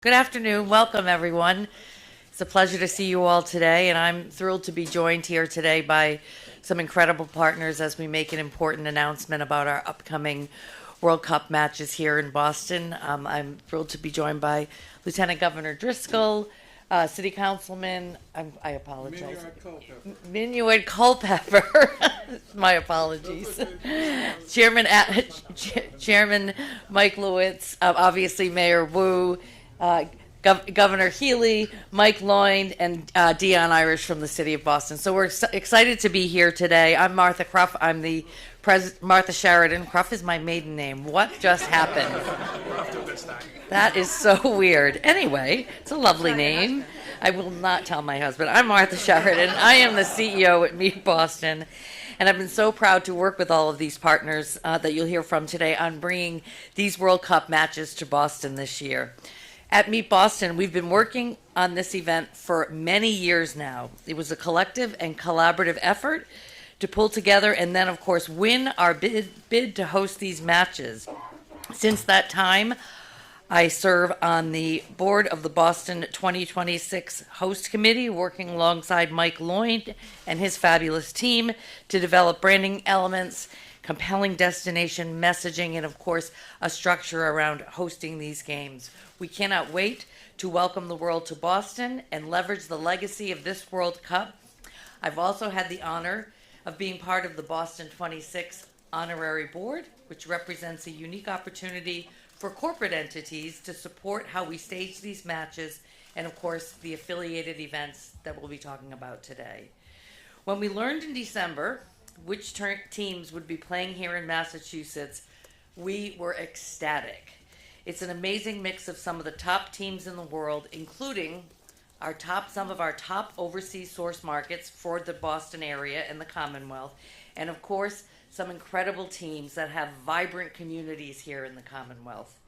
Good afternoon. Welcome, everyone. It's a pleasure to see you all today, and I'm thrilled to be joined here today by some incredible partners as we make an important announcement about our upcoming World Cup matches here in Boston. I'm thrilled to be joined by Lieutenant Governor Driscoll, City Councilman, I apologize, Minuit Culpepper. My apologies. Chairman, Chairman Mike Loynd, obviously Mayor Wu, Governor Healey, Mike Loynd, and Dion Irish from the City of Boston. So we're excited to be here today. I'm Martha Cruff. I'm the Martha Sheridan. Cruff is my maiden name. What just happened? That is so weird. Anyway, it's a lovely name. I will not tell my husband. I'm Martha Sheridan. I am the CEO at Meet Boston. And I've been so proud to work with all of these partners that you'll hear from today on bringing these World Cup matches to Boston this year. At Meet Boston, we've been working on this event for many years now. It was a collective and collaborative effort to pull together and then, of course, win our bid to host these matches. Since that time, I serve on the board of the Boston 2026 Host Committee, working alongside Mike Loynd and his fabulous team to develop branding elements, compelling destination messaging, and of course, a structure around hosting these games. We cannot wait to welcome the world to Boston and leverage the legacy of this World Cup. I've also had the honor of being part of the Boston 26 Honorary Board, which represents a unique opportunity for corporate entities to support how we stage these matches and, of course, the affiliated events that we'll be talking about today. When we learned in December which teams would be playing here in Massachusetts, we were ecstatic. It's an amazing mix of some of the top teams in the world, including some of our top overseas source markets for the Boston area and the Commonwealth, and of course, some incredible teams that have vibrant communities here in the Commonwealth.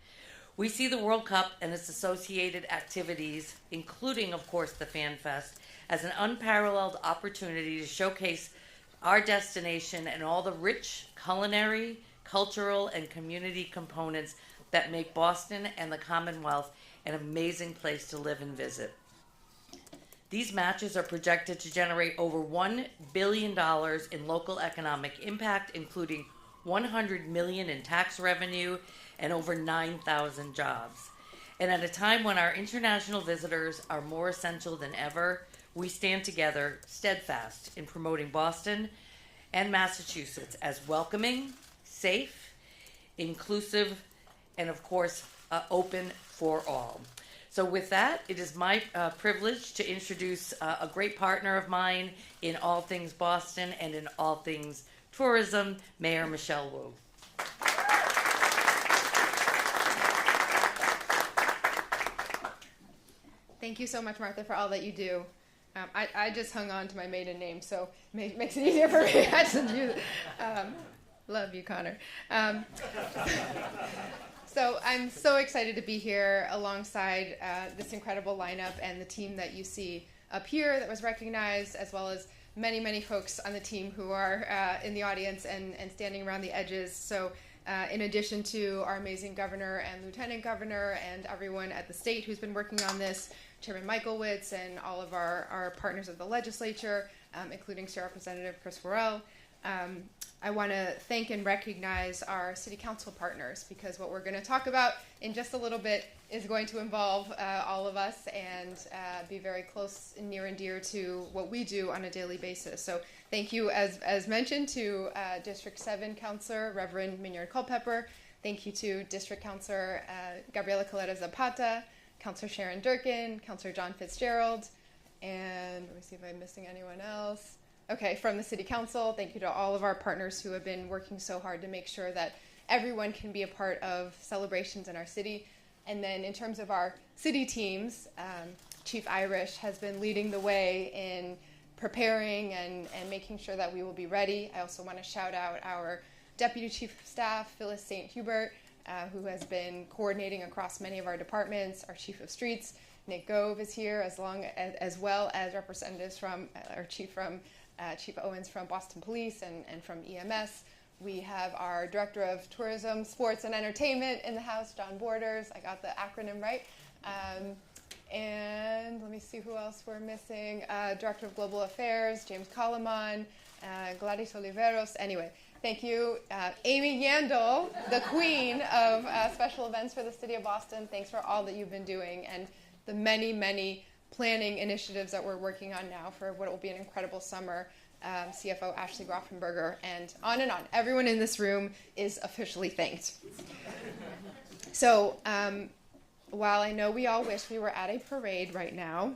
We see the World Cup and its associated activities, including, of course, the Fan Fest, as an unparalleled opportunity to showcase our destination and all the rich culinary, cultural, and community components that make Boston and the Commonwealth an amazing place to live and visit. These matches are projected to generate over $1 billion in local economic impact, including $100 million in tax revenue and over 9,000 jobs. And at a time when our international visitors are more essential than ever, we stand together steadfast in promoting Boston and Massachusetts as welcoming, safe, inclusive, and of course, open for all. So with that, it is my privilege to introduce a great partner of mine in all things Boston and in all things tourism, Mayor Michelle Wu. Thank you so much, Martha, for all that you do. I just hung on to my maiden name, so it makes it easier for me. I should use it. Love you, Connor. So I'm so excited to be here alongside this incredible lineup and the team that you see up here that was recognized, as well as many, many folks on the team who are in the audience and standing around the edges. So in addition to our amazing governor and lieutenant governor and everyone at the state who's been working on this, Chairman Mike Loynd and all of our partners of the legislature, including State Representative Chris Worrell. I want to thank and recognize our city council partners, because what we're going to talk about in just a little bit is going to involve all of us and be very close and near and dear to what we do on a daily basis. So thank you, as mentioned, to District 7 Councilor Reverend Minuit Culpepper. Thank you to District Councilor Gabriela Coletta Zapata, Councilor Sharon Durkin, Councilor John Fitzgerald, and let me see if I'm missing anyone else. Okay, from the City Council, thank you to all of our partners who have been working so hard to make sure that everyone can be a part of celebrations in our city. And then in terms of our city teams, Chief Irish has been leading the way in preparing and making sure that we will be ready. I also want to shout out our Deputy Chief of Staff, Phyllis St. Hubert, who has been coordinating across many of our departments. Our Chief of Streets, Nick Gove, is here, as well as representatives from our Chief Owens from Boston Police and from EMS. We have our Director of Tourism, Sports, and Entertainment in the house, John Borders. I got the acronym right. And let me see who else we're missing. Director of Global Affairs, James Kalaman, Gladys Oliveros. Anyway, thank you. Amy Yandel, the queen of special events for the city of Boston. Thanks for all that you've been doing and the many, many planning initiatives that we're working on now for what will be an incredible summer. CFO Ashley Grofenberger, and on and on. Everyone in this room is officially thanked. So, while I know we all wish we were at a parade right now,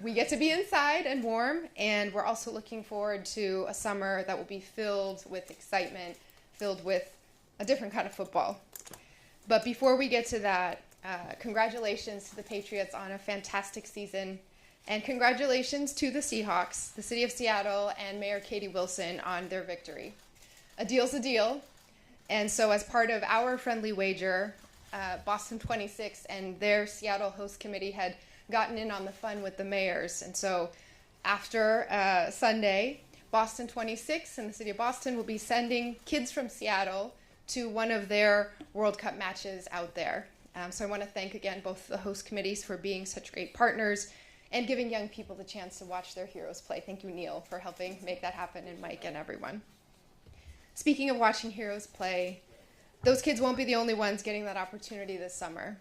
we get to be inside and warm, and we're also looking forward to a summer that will be filled with excitement, filled with a different kind of football. But before we get to that, congratulations to the Patriots on a fantastic season, and congratulations to the Seahawks, the City of Seattle, and Mayor Katie Wilson on their victory. A deal's a deal, and so as part of our friendly wager, Boston 26 and their Seattle host committee had gotten in on the fun with the mayors. And so after Sunday, Boston 26 and the City of Boston will be sending kids from Seattle to one of their World Cup matches out there. So I want to thank again both the host committees for being such great partners and giving young people the chance to watch their heroes play. Thank you, Neil, for helping make that happen, and Mike and everyone. Speaking of watching heroes play, those kids won't be the only ones getting that opportunity this summer.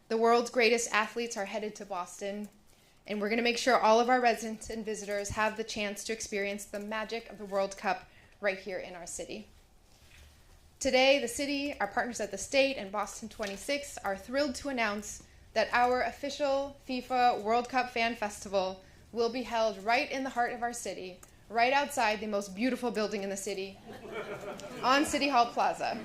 The world's greatest athletes are headed to Boston, and we're going to make sure all of our residents and visitors have the chance to experience the magic of the World Cup right here in our city. Today, the city, our partners at the state, and Boston 26 are thrilled to announce that our official FIFA World Cup Fan Festival will be held right in the heart of our city, right outside the most beautiful building in the city, on City Hall Plaza.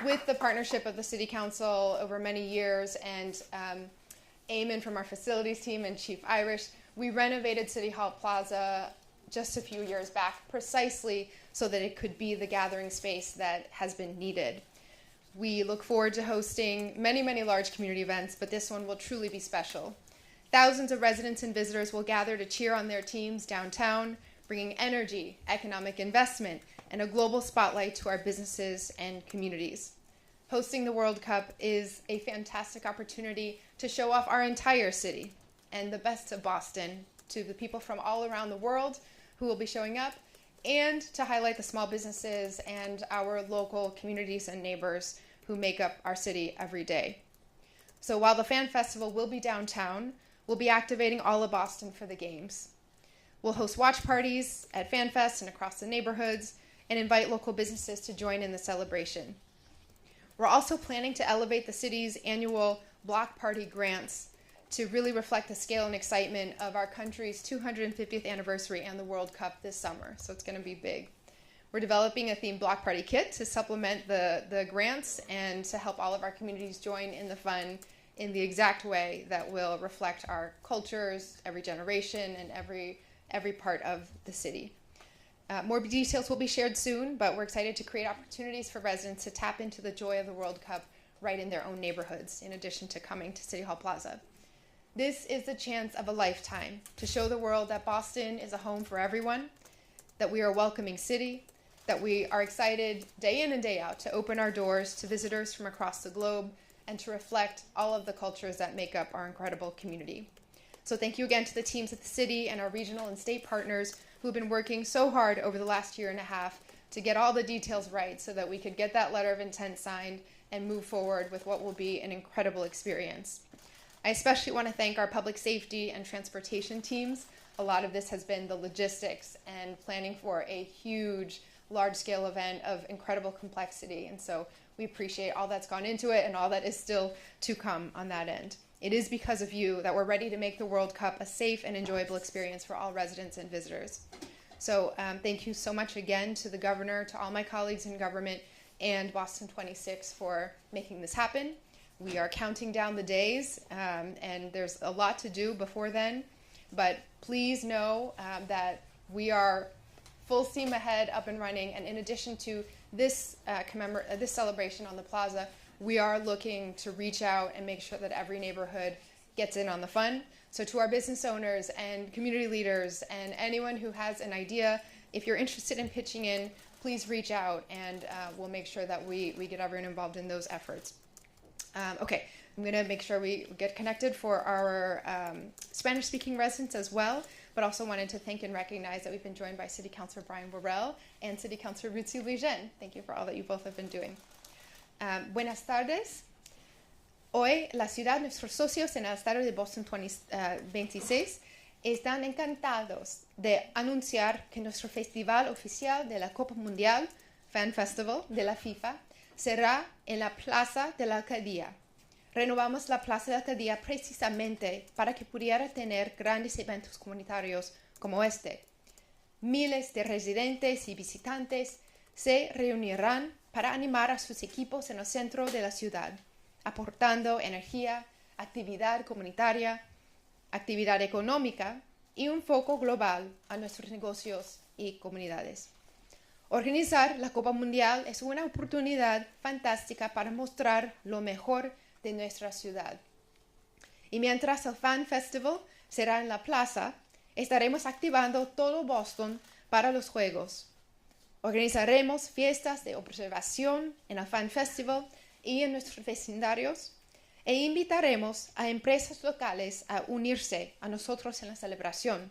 With the partnership of the City Council over many years and Eamon from our facilities team and Chief Irish, we renovated City Hall Plaza just a few years back precisely so that it could be the gathering space that has been needed. We look forward to hosting many, many large community events, but this one will truly be special. Thousands of residents and visitors will gather to cheer on their teams downtown, bringing energy, economic investment, and a global spotlight to our businesses and communities. Hosting the World Cup is a fantastic opportunity to show off our entire city and the best of Boston to the people from all around the world who will be showing up, and to highlight the small businesses and our local communities and neighbors who make up our city every day. So while the Fan Festival will be downtown, we'll be activating all of Boston for the games. We'll host watch parties at FanFest and across the neighborhoods and invite local businesses to join in the celebration. We're also planning to elevate the city's annual block party grants to really reflect the scale and excitement of our country's 250th anniversary and the World Cup this summer. So it's going to be big. We're developing a themed block party kit to supplement the grants and to help all of our communities join in the fun in the exact way that will reflect our cultures, every generation, and every part of the city. More details will be shared soon, but we're excited to create opportunities for residents to tap into the joy of the World Cup right in their own neighborhoods, in addition to coming to City Hall Plaza. This is the chance of a lifetime to show the world that Boston is a home for everyone, that we are a welcoming city, that we are excited day in and day out to open our doors to visitors from across the globe and to reflect all of the cultures that make up our incredible community. So thank you again to the teams at the city and our regional and state partners who have been working so hard over the last year and a half to get all the details right so that we could get that letter of intent signed and move forward with what will be an incredible experience. I especially want to thank our public safety and transportation teams. A lot of this has been the logistics and planning for a huge, large-scale event of incredible complexity. And so we appreciate all that's gone into it and all that is still to come on that end. It is because of you that we're ready to make the World Cup a safe and enjoyable experience for all residents and visitors. So thank you so much again to the governor, to all my colleagues in government, and Boston 26 for making this happen. We are counting down the days, and there's a lot to do before then. But please know that we are full steam ahead, up and running. And in addition to this this celebration on the plaza, we are looking to reach out and make sure that every neighborhood gets in on the fun. So to our business owners and community leaders and anyone who has an idea if you're interested in pitching in, please reach out, and we'll make sure that we get everyone involved in those efforts. Okay, I'm going to make sure we get connected for our Spanish-speaking residents as well, but also wanted to thank and recognize that we've been joined by City Councilor Brian Worrell and City Councilor Ruth Sylvie-Jean. Thank you for all that you both have been doing. Buenas tardes. Hoy, la ciudad, nuestros socios en el estadio de Boston 26 están encantados de anunciar que nuestro festival oficial de la Copa Mundial, Fan Festival de la FIFA, será en la Plaza de la Alcaldía. Renovamos la Plaza de la Alcaldía precisamente para que pudiera tener grandes eventos comunitarios como este. Miles de residentes y visitantes se reunirán para animar a sus equipos en el centro de la ciudad, aportando energía, actividad comunitaria, actividad económica y un foco global a nuestros negocios y comunidades. Organizar la Copa Mundial es una oportunidad fantástica para mostrar lo mejor de nuestra ciudad. Y mientras el Fan Festival será en la plaza, estaremos activando todo Boston para los Juegos. Organizaremos fiestas de observación en el Fan Festival y en nuestros vecindarios, e invitaremos a empresas locales a unirse a nosotros en la celebración.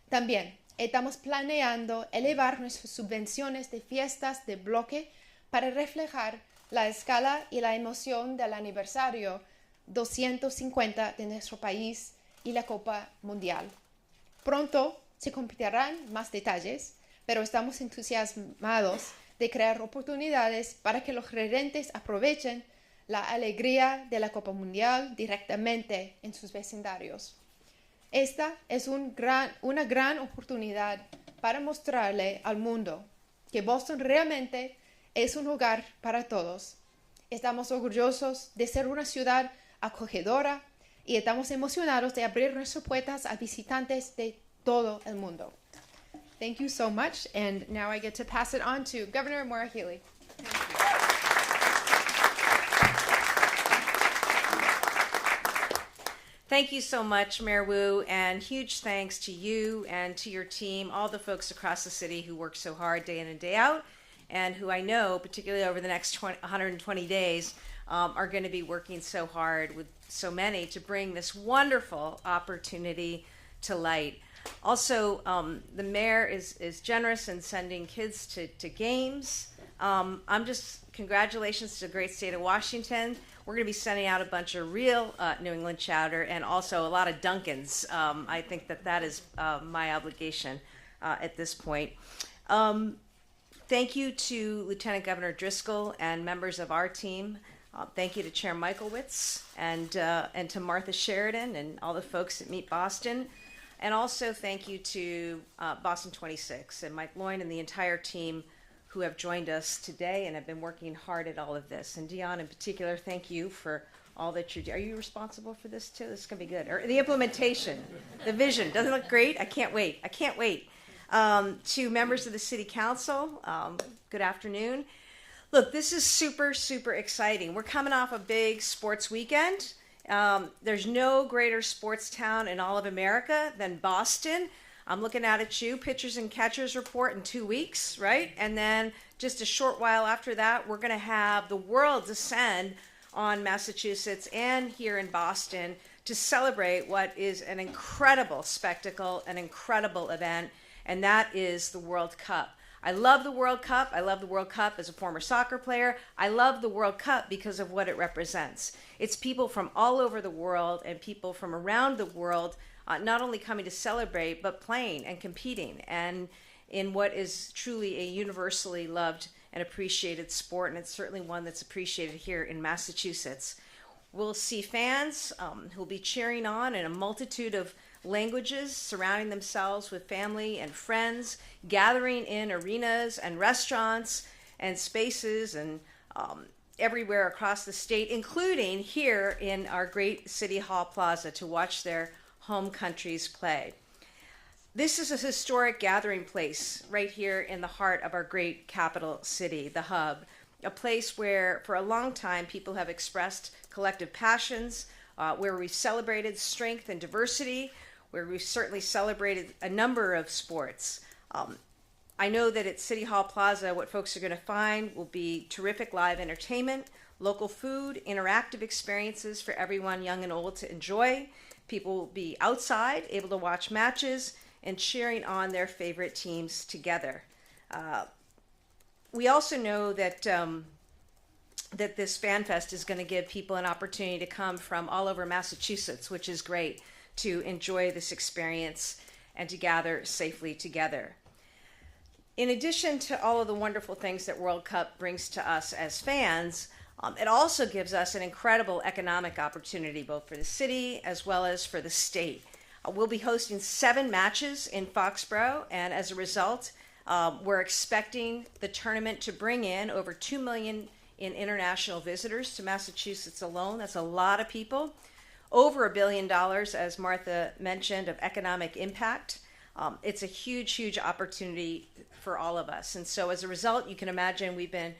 También estamos planeando elevar nuestras subvenciones de fiestas de bloque para reflejar la escala y la emoción del aniversario 250 de nuestro país y la Copa Mundial. Pronto se compartirán más detalles, pero estamos entusiasmados de crear oportunidades para que los residentes aprovechen la alegría de la Copa Mundial directamente en sus vecindarios. Esta es una gran oportunidad para mostrarle al mundo que Boston realmente es un hogar para todos. Estamos orgullosos de ser una ciudad acogedora y estamos emocionados de abrir nuestras puertas a visitantes de todo el mundo. Thank you so much, and now I get to pass it on to Governor Maura Healey. Thank you so much, Mayor Wu, and huge thanks to you and to your team, all the folks across the city who work so hard day in and day out, and who I know, particularly over the next 120 days, are going to be working so hard with so many to bring this wonderful opportunity to light. Also, the mayor is generous in sending kids to games. Congratulations to the great state of Washington. We're going to be sending out a bunch of real New England chowder and also a lot of Dunkins. I think that is my obligation at this point. Thank you to Lieutenant Governor Driscoll and members of our team. Thank you to Chair Michaelwitz and to Martha Sheridan and all the folks at Meet Boston. And also thank you to Boston 26 and Mike Loynd and the entire team who have joined us today and have been working hard at all of this. And Dion in particular, thank you for all that you do. Are you responsible for this too? This is going to be good. Or the implementation, the vision. Doesn't it look great? I can't wait. To members of the City Council, good afternoon. Look, this is super, super exciting. We're coming off a big sports weekend. There's no greater sports town in all of America than Boston. I'm looking out at you, pitchers and catchers report in 2 weeks, right? And then just a short while after that, we're going to have the world descend on Massachusetts and here in Boston to celebrate what is an incredible spectacle, an incredible event, and that is the World Cup. I love the World Cup. I love the World Cup as a former soccer player. I love the World Cup because of what it represents. It's people from all over the world and people from around the world not only coming to celebrate, but playing and competing, and in what is truly a universally loved and appreciated sport, and it's certainly one that's appreciated here in Massachusetts. We'll see fans who'll be cheering on in a multitude of languages, surrounding themselves with family and friends, gathering in arenas and restaurants and spaces and everywhere across the state, including here in our great City Hall Plaza to watch their home countries play. This is a historic gathering place right here in the heart of our great capital city, the hub, a place where for a long time people have expressed collective passions, where we've celebrated strength and diversity, where we've certainly celebrated a number of sports. I know that at City Hall Plaza, what folks are going to find will be terrific live entertainment, local food, interactive experiences for everyone, young and old, to enjoy. People will be outside, able to watch matches, and cheering on their favorite teams together. We also know that that this Fan Fest is going to give people an opportunity to come from all over Massachusetts, which is great, to enjoy this experience and to gather safely together. In addition to all of the wonderful things that World Cup brings to us as fans, it also gives us an incredible economic opportunity, both for the city as well as for the state. We'll be hosting 7 matches in Foxborough, and as a result, we're expecting the tournament to bring in over 2 million in international visitors to Massachusetts alone. That's a lot of people. Over $1 billion, as Martha mentioned, of economic impact. It's a huge, huge opportunity for all of us. And so as a result, you can imagine we've been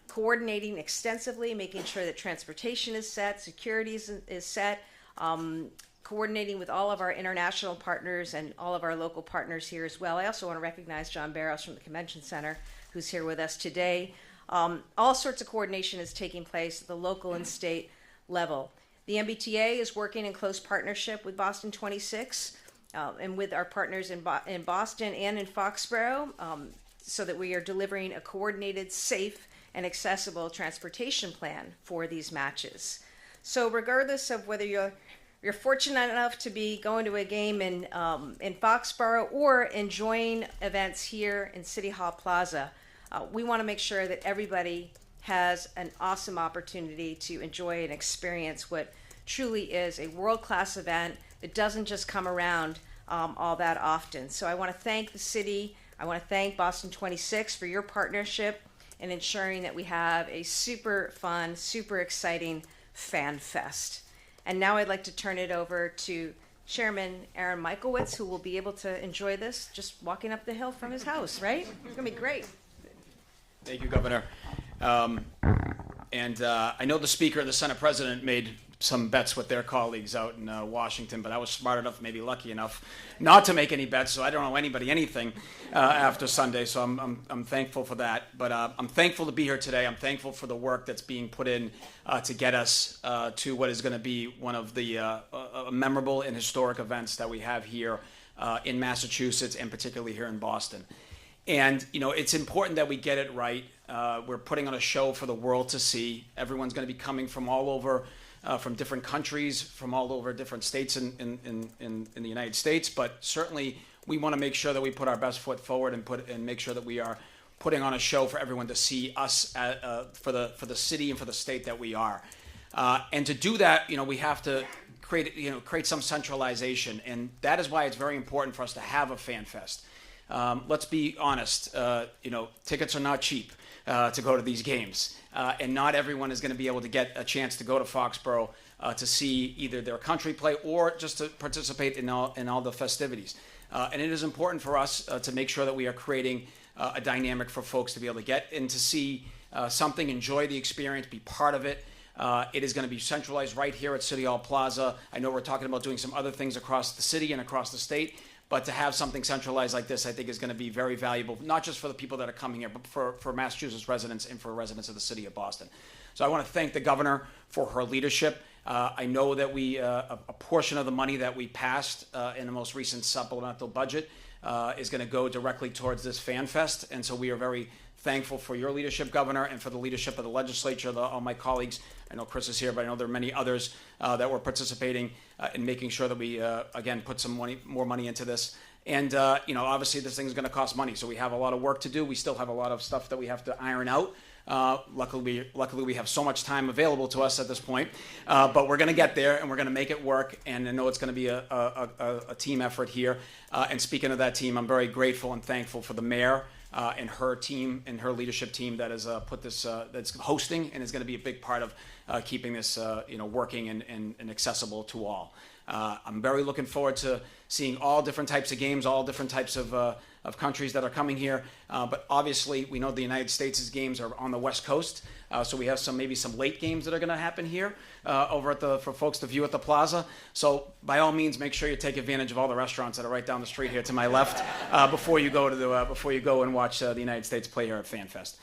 coordinating extensively, making sure that transportation is set, security is set, coordinating with all of our international partners and all of our local partners here as well. I also want to recognize John Barros from the Convention Center, who's here with us today. All sorts of coordination is taking place at the local and state level. The MBTA is working in close partnership with Boston 26 and with our partners in Boston and in Foxborough, so that we are delivering a coordinated, safe, and accessible transportation plan for these matches. So regardless of whether you're fortunate enough to be going to a game in Foxborough or enjoying events here in City Hall Plaza, we want to make sure that everybody has an awesome opportunity to enjoy and experience what truly is a world-class event that doesn't just come around all that often. So I want to thank the city. I want to thank Boston 26 for your partnership in ensuring that we have a super fun, super exciting Fan Fest. And now I'd like to turn it over to Chairman Aaron Michaelwitz, who will be able to enjoy this just walking up the hill from his house, right? It's going to be great. Thank you, Governor. I know the Speaker and the Senate President made some bets with their colleagues out in Washington, but I was smart enough, maybe lucky enough, not to make any bets, so I don't owe anybody anything after Sunday, so I'm thankful for that. But I'm thankful to be here today. I'm thankful for the work that's being put in to get us to what is going to be one of the memorable and historic events that we have here in Massachusetts, and particularly here in Boston. And, you know, it's important that we get it right. We're putting on a show for the world to see. Everyone's going to be coming from all over, from different countries, from all over different states in the United States. But certainly we want to make sure that we put our best foot forward and make sure that we are putting on a show for everyone to see us for the city and for the state that we are. And to do that, you know, we have to create some centralization. And that is why it's very important for us to have a Fan Fest. Let's be honest, tickets are not cheap to go to these games. And not everyone is going to be able to get a chance to go to Foxborough to see either their country play or just to participate in all the festivities. And it is important for us to make sure that we are creating a dynamic for folks to be able to get and to see something, enjoy the experience, be part of it. It is going to be centralized right here at City Hall Plaza. I know we're talking about doing some other things across the city and across the state. But to have something centralized like this, I think, is going to be very valuable, not just for the people that are coming here, but for Massachusetts residents and for residents of the city of Boston. So I want to thank the governor for her leadership. I know that a portion of the money that we passed in the most recent supplemental budget is going to go directly towards this Fan Fest. And so we are very thankful for your leadership, Governor, and for the leadership of the legislature, all my colleagues. I know Chris is here, but I know there are many others that were participating in making sure that we, again, put some more money into this. And, obviously this thing is going to cost money. So we have a lot of work to do. We still have a lot of stuff that we have to iron out. Luckily we have so much time available to us at this point, but we're going to get there and we're going to make it work. And I know it's going to be a team effort here. And speaking of that team, I'm very grateful and thankful for the mayor and her team and her leadership team that has put this, that's hosting and is going to be a big part of keeping this, working and accessible to all. I'm very looking forward to seeing all different types of games, all different types of of countries that are coming here. But obviously, we know the United States' games are on the West Coast, so we have maybe some late games that are going to happen here over for folks to view at the plaza. So by all means, make sure you take advantage of all the restaurants that are right down the street here to my left before you go and watch the United States play here at FanFest.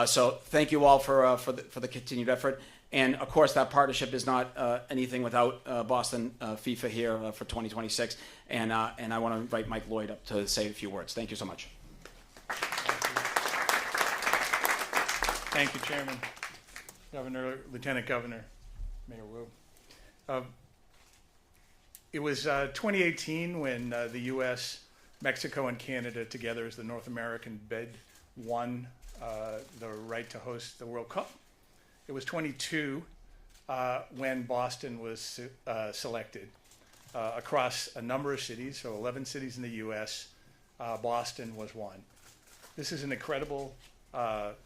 So thank you all for the continued effort. And of course, that partnership is not anything without Boston FIFA here for 2026. And I want to invite Mike Loynd up to say a few words. Thank you so much. Thank you, Chairman, Governor, Lieutenant Governor, Mayor Wu. It was 2018 when the U.S., Mexico, and Canada together as the North American bid won the right to host the World Cup. It was 22 when Boston was selected. Across a number of cities, so 11 cities in the U.S., Boston was one. This is an incredible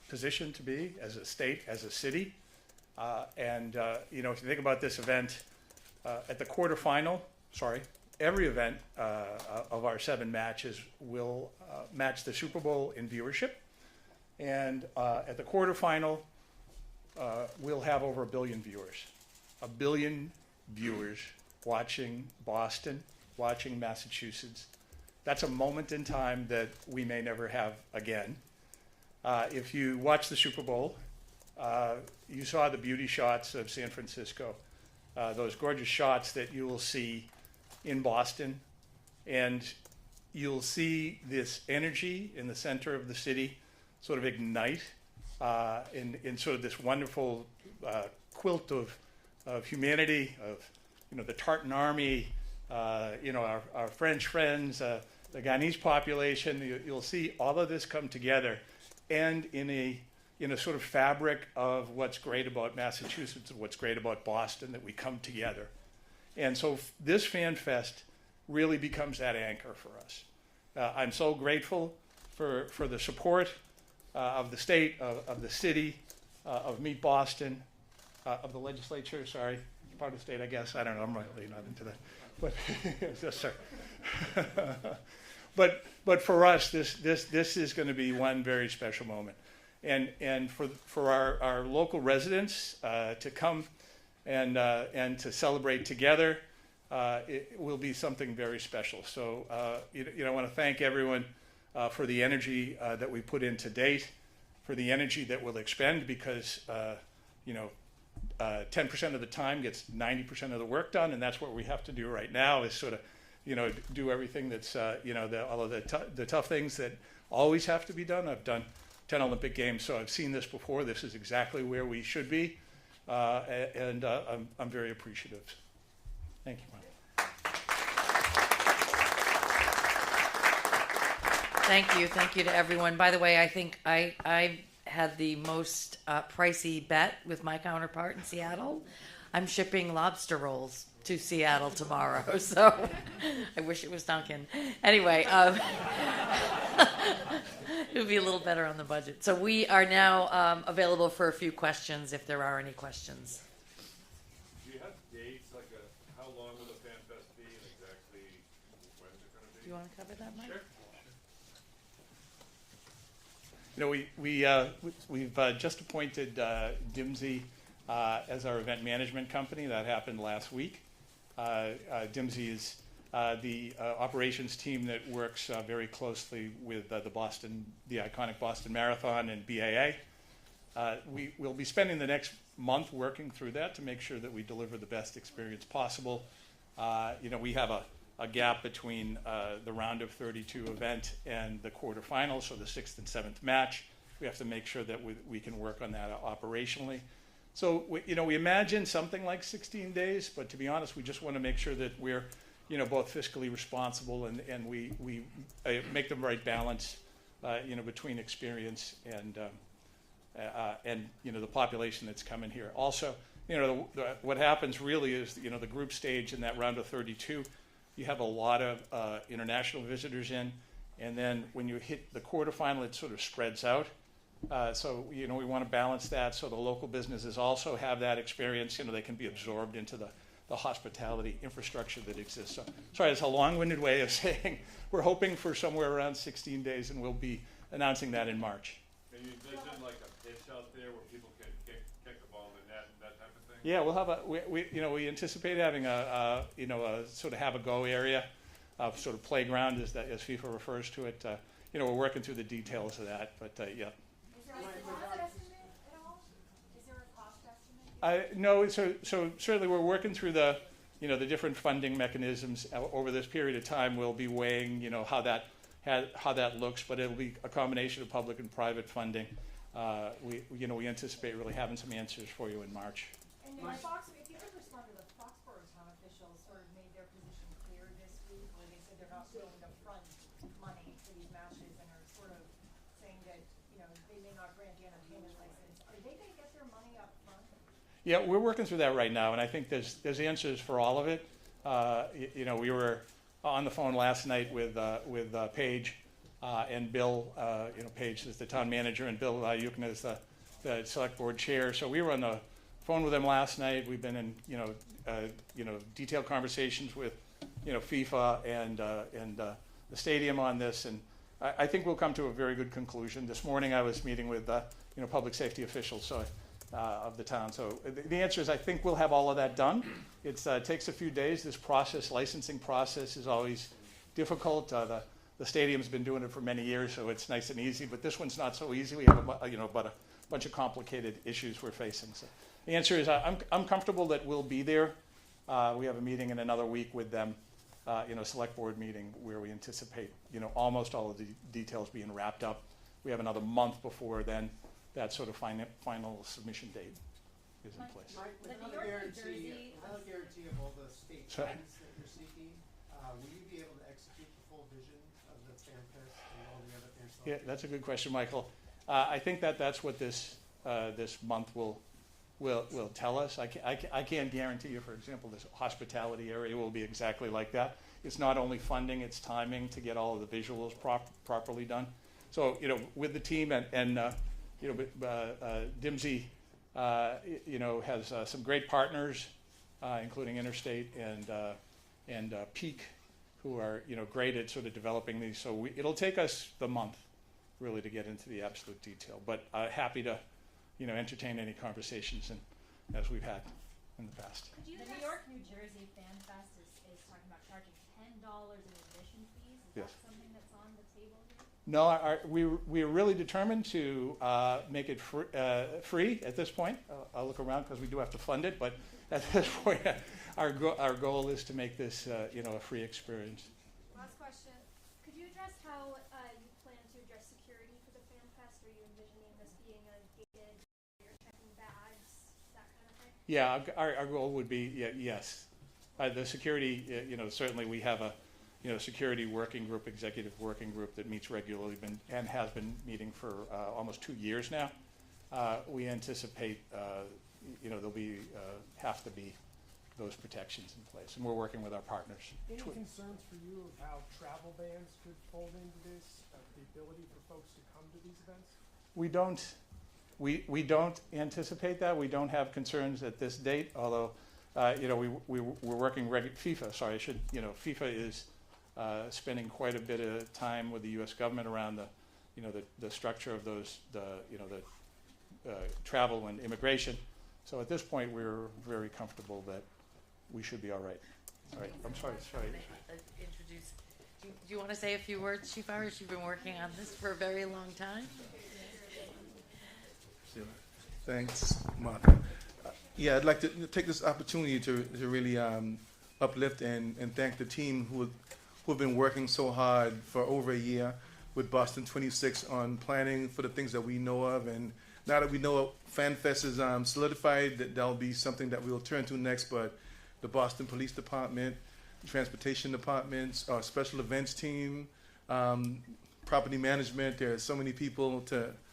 position to be as a state, as a city. And if you think about this event, at the quarterfinal, every event of our 7 matches will match the Super Bowl in viewership. And at the quarterfinal, we'll have over 1 billion viewers. 1 billion viewers watching Boston, watching Massachusetts. That's a moment in time that we may never have again. If you watch the Super Bowl, you saw the beauty shots of San Francisco, those gorgeous shots that you will see in Boston. And you'll see this energy in the center of the city sort of ignite in sort of this wonderful quilt of humanity, of the Tartan Army, our French friends, the Ghanese population. You'll see all of this come together, and in a sort of fabric of what's great about Massachusetts and what's great about Boston, that we come together. And so this Fan Fest really becomes that anchor for us. I'm so grateful for the support of the state, of the city, of Meet Boston, of the legislature, part of the state, I guess. I don't know, I'm really not into that. But, yes, sir. But for us, this is going to be one very special moment. And for our local residents to come and to celebrate together, it will be something very special. So I want to thank everyone for the energy that we put in to date, for the energy that we'll expend, because 10% of the time gets 90% of the work done, and that's what we have to do right now, is sort of do everything that's all of the tough things that always have to be done. I've done 10 Olympic Games, so I've seen this before. This is exactly where we should be, and I'm very appreciative. Thank you, Mike. Thank you to everyone. By the way, I think I had the most pricey bet with my counterpart in Seattle. I'm shipping lobster rolls to Seattle tomorrow, so I wish it was Duncan. Anyway, it would be a little better on the budget. So we are now available for a few questions, if there are any questions. Do you have dates, how long will the Fan Fest be, and exactly when is it going to be? Do you want to cover that, Mike? Sure. We've just appointed Dimsey as our event management company. That happened last week. Dimsey is the operations team that works very closely with the iconic Boston Marathon and BAA. We will be spending the next month working through that to make sure that we deliver the best experience possible. We have a gap between the round of 32 event and the quarterfinals, so the 6th and 7th match. We have to make sure that we can work on that operationally. So we imagine something like 16 days, but to be honest, we just want to make sure that we're both fiscally responsible and we make the right balance between experience and the population that's coming here. Also, what happens really is the group stage in that round of 32. You have a lot of international visitors in, and then when you hit the quarterfinal, it sort of spreads out. So we want to balance that so the local businesses also have that experience. They can be absorbed into the the hospitality infrastructure that exists. So, sorry, it's a long-winded way of saying we're hoping for somewhere around 16 days, and we'll be announcing that in March. Can you envision like a pitch out there where people can kick the ball in the net and that type of thing? Yeah, we'll have we anticipate having a sort of have a go area, sort of playground as FIFA refers to it. We're working through the details of that, but yeah. Is there a cost estimate at all? Is there a cost estimate? No, so certainly we're working through the different funding mechanisms over this period of time. We'll be weighing how that looks, but it'll be a combination of public and private funding. We anticipate really having some answers for you in March. And if you could respond to the Foxborough town officials sort of made their position clear this week, where they said they're not willing to front money for these matches and are sort of saying that they may not grant the entertainment license. Are they going to get their money up front? Yeah, we're working through that right now, and I think there's answers for all of it. We were on the phone last night with Paige and Bill. Paige is the town manager, and Bill Yukon is the select board chair. So we were on the phone with them last night. We've been in detailed conversations with FIFA and the stadium on this, and I think we'll come to a very good conclusion. This morning I was meeting with public safety officials of the town. So the answer is I think we'll have all of that done. It takes a few days. This licensing process is always difficult. The stadium's been doing it for many years, so it's nice and easy. But this one's not so easy. We have about a bunch of complicated issues we're facing. So the answer is I'm comfortable that we'll be there. We have a meeting in another week with them, select board meeting where we anticipate almost all of the details being wrapped up. We have another month before then. That sort of final submission date is in place. Mike, without a guarantee of all the state Sorry. funds that you're seeking, will you be able to execute the full vision of the FanFest and all the other things? Yeah, that's a good question, Michael. I think that's what this month will tell us. I can't guarantee you, for example, this hospitality area will be exactly like that. It's not only funding, it's timing to get all of the visuals properly done. So with the team and Dimsey, has some great partners, including Interstate and Peak, who are great at sort of developing these. So it'll take us the month really to get into the absolute detail. But happy to entertain any conversations as we've had in the past. The New York, New Jersey Fan Fest is talking about charging $10 in admission fees. Is Yes. that something that's on the table here? No, we're really determined to make it free at this point. I'll look around because we do have to fund it, but at this point, our goal is to make this a free experience. Last question. Could you address how you plan to address security for the Fan Fest? Are you envisioning this being a gated, you're checking bags, that kind of thing? Yeah, our goal would be yes. The security, certainly we have a security working group, executive working group that meets regularly and has been meeting for almost 2 years now. We anticipate there'll be have to be those protections in place, and we're working with our partners. Any concerns for you of how travel bans could fold into this, the ability for folks to come to these events? We don't anticipate that. We don't have concerns at this date, although we're working FIFA. Sorry, FIFA is spending quite a bit of time with the U.S. government around the structure of those the travel and immigration. So at this point, we're very comfortable that we should be all right. All right, I'm sorry. Introduce. Do you want to say a few words, Chief Irish? You've been working on this for a very long time. Thanks, Martha. Yeah, I'd like to take this opportunity to really uplift and thank the team who have been working so hard for over a year with Boston 26 on planning for the things that we know of. And now that we know FanFest is solidified, that'll be something that we'll turn to next. But the Boston Police Department, Transportation Departments, our special events team, property management, there are so many people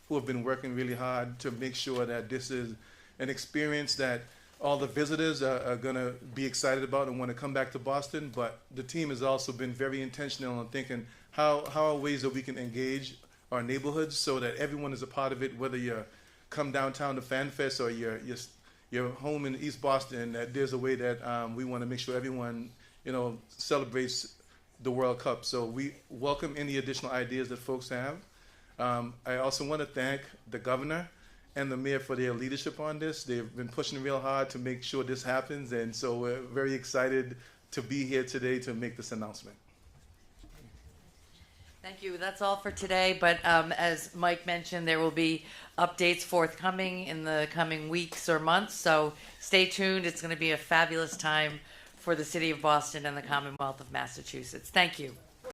who have been working really hard to make sure that this is an experience that all the visitors are going to be excited about and want to come back to Boston. But the team has also been very intentional in thinking how are ways that we can engage our neighborhoods so that everyone is a part of it, whether you come downtown to FanFest or you're home in East Boston, that there's a way that we want to make sure everyone, celebrates the World Cup. So we welcome any additional ideas that folks have. I also want to thank the governor and the mayor for their leadership on this. They've been pushing real hard to make sure this happens, and so we're very excited to be here today to make this announcement. Thank you. That's all for today. But as Mike mentioned, there will be updates forthcoming in the coming weeks or months. So stay tuned. It's going to be a fabulous time for the city of Boston and the Commonwealth of Massachusetts. Thank you.